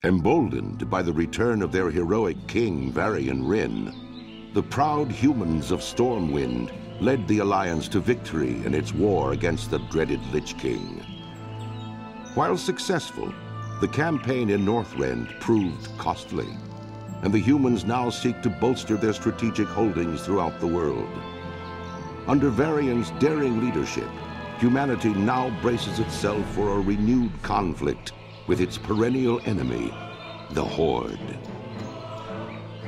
Emboldened by the return of their heroic king, Varian Wrynn, the proud humans of Stormwind led the Alliance to victory in its war against the dreaded Lich King. While successful, the campaign in Northrend proved costly, and the humans now seek to bolster their strategic holdings throughout the world. Under Varian's daring leadership, humanity now braces itself for a renewed conflict with its perennial enemy, the Horde.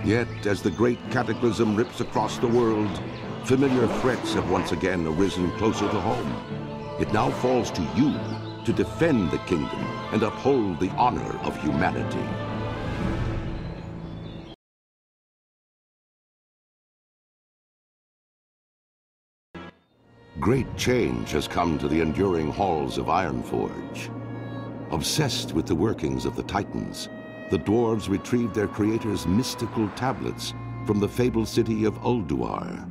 Yet, as the Great Cataclysm rips across the world, familiar threats have once again arisen closer to home. It now falls to you to defend the kingdom and uphold the honor of humanity. Great change has come to the enduring halls of Ironforge. Obsessed with the workings of the Titans, the dwarves retrieved their creator's mystical tablets from the fabled city of Ulduar.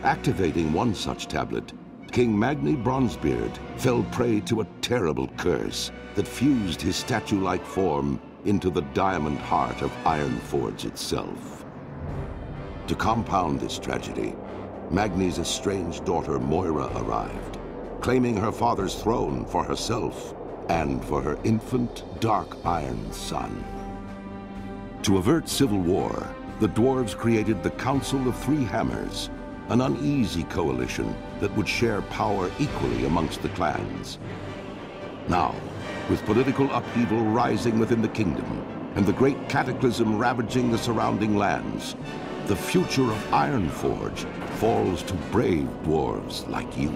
Activating one such tablet, King Magni Bronzebeard fell prey to a terrible curse that fused his statue-like form into the diamond heart of Ironforge itself. To compound this tragedy, Magni's estranged daughter Moira arrived, claiming her father's throne for herself and for her infant, dark iron son. To avert civil war, the dwarves created the Council of Three Hammers, an uneasy coalition that would share power equally amongst the clans. Now, with political upheaval rising within the kingdom and the Great Cataclysm ravaging the surrounding lands, the future of Ironforge falls to brave dwarves like you.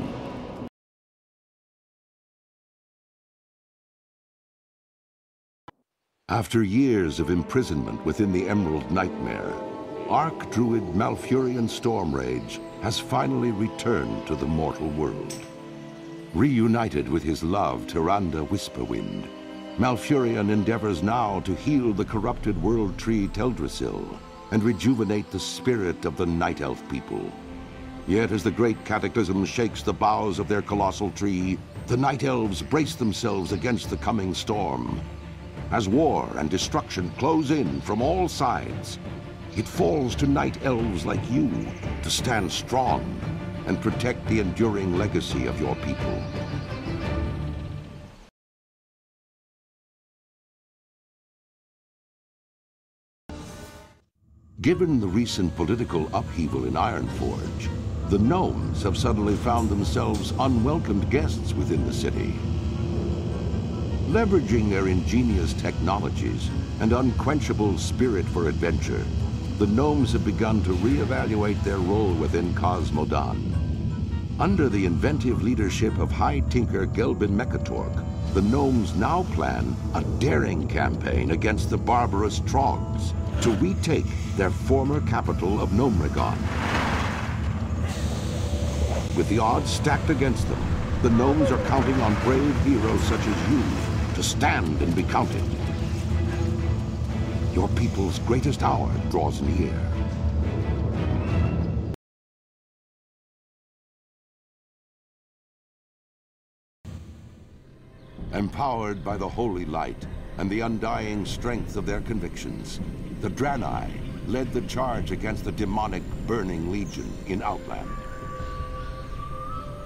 After years of imprisonment within the Emerald Nightmare, Archdruid Malfurion Stormrage has finally returned to the mortal world. Reunited with his love, Tyrande Whisperwind, Malfurion endeavors now to heal the corrupted world tree Teldrassil and rejuvenate the spirit of the Night Elf people. Yet as the Great Cataclysm shakes the boughs of their colossal tree, the Night Elves brace themselves against the coming storm. As war and destruction close in from all sides, it falls to Night Elves like you to stand strong and protect the enduring legacy of your people. Given the recent political upheaval in Ironforge, the gnomes have suddenly found themselves unwelcomed guests within the city. Leveraging their ingenious technologies and unquenchable spirit for adventure, the gnomes have begun to reevaluate their role within Cosmodan. Under the inventive leadership of High Tinker Gelbin Mechatork, the gnomes now plan a daring campaign against the barbarous Trogs to retake their former capital of Gnomregon. With the odds stacked against them, the gnomes are counting on brave heroes such as you to stand and be counted. Your people's greatest hour draws near. Empowered by the holy light and the undying strength of their convictions, the Draenei led the charge against the demonic Burning Legion in Outland.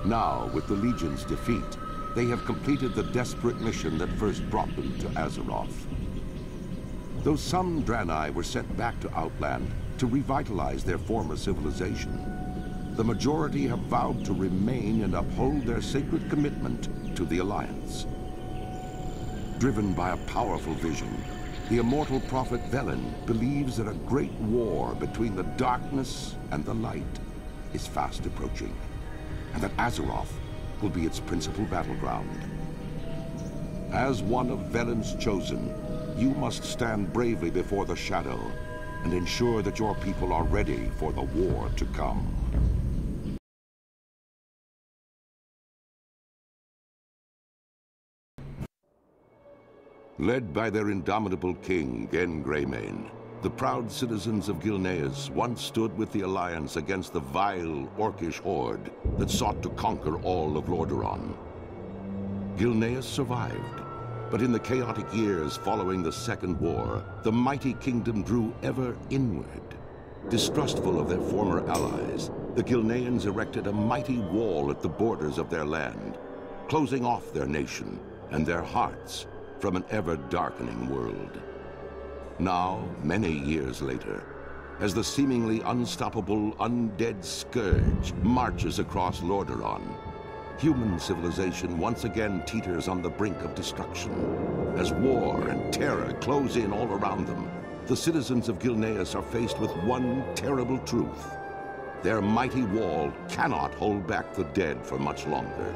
Now, with the Legion's defeat, they have completed the desperate mission that first brought them to Azeroth. Though some Draenei were sent back to Outland to revitalize their former civilization, the majority have vowed to remain and uphold their sacred commitment to the Alliance. Driven by a powerful vision, the immortal prophet Velen believes that a great war between the darkness and the light is fast approaching, and that Azeroth will be its principal battleground. As one of Velen's chosen, you must stand bravely before the shadow and ensure that your people are ready for the war to come. Led by their indomitable king, Genn Greymane, the proud citizens of Gilneas once stood with the Alliance against the vile, orcish horde that sought to conquer all of Lordaeron. Gilneas survived, But in the chaotic years following the Second War, the mighty kingdom drew ever inward. Distrustful of their former allies, the Gilneans erected a mighty wall at the borders of their land, closing off their nation and their hearts from an ever-darkening world. Now, many years later, as the seemingly unstoppable undead scourge marches across Lordaeron, human civilization once again teeters on the brink of destruction. As war and terror close in all around them, the citizens of Gilneas are faced with one terrible truth. Their mighty wall cannot hold back the dead for much longer.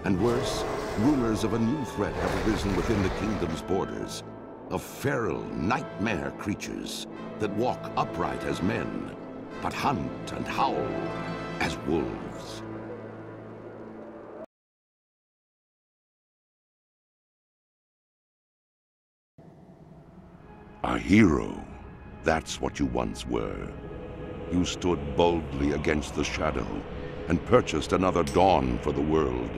And worse, rumors of a new threat have arisen within the kingdom's borders, of feral nightmare creatures that walk upright as men, but hunt and howl as wolves. A hero, that's what you once were. You stood boldly against the shadow and purchased another dawn for the world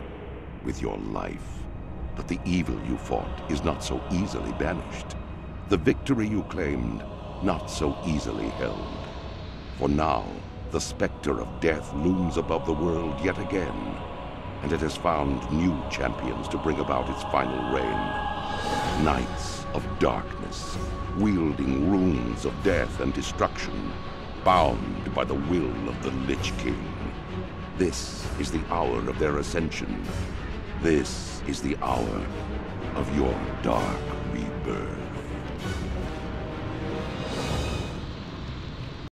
with your life. But the evil you fought is not so easily banished. The victory you claimed, not so easily held. For now, the specter of death looms above the world yet again, and it has found new champions to bring about its final reign. Knights of darkness, wielding runes of death and destruction, bound by the will of the Lich King. This is the hour of their ascension. This is the hour of your dark rebirth.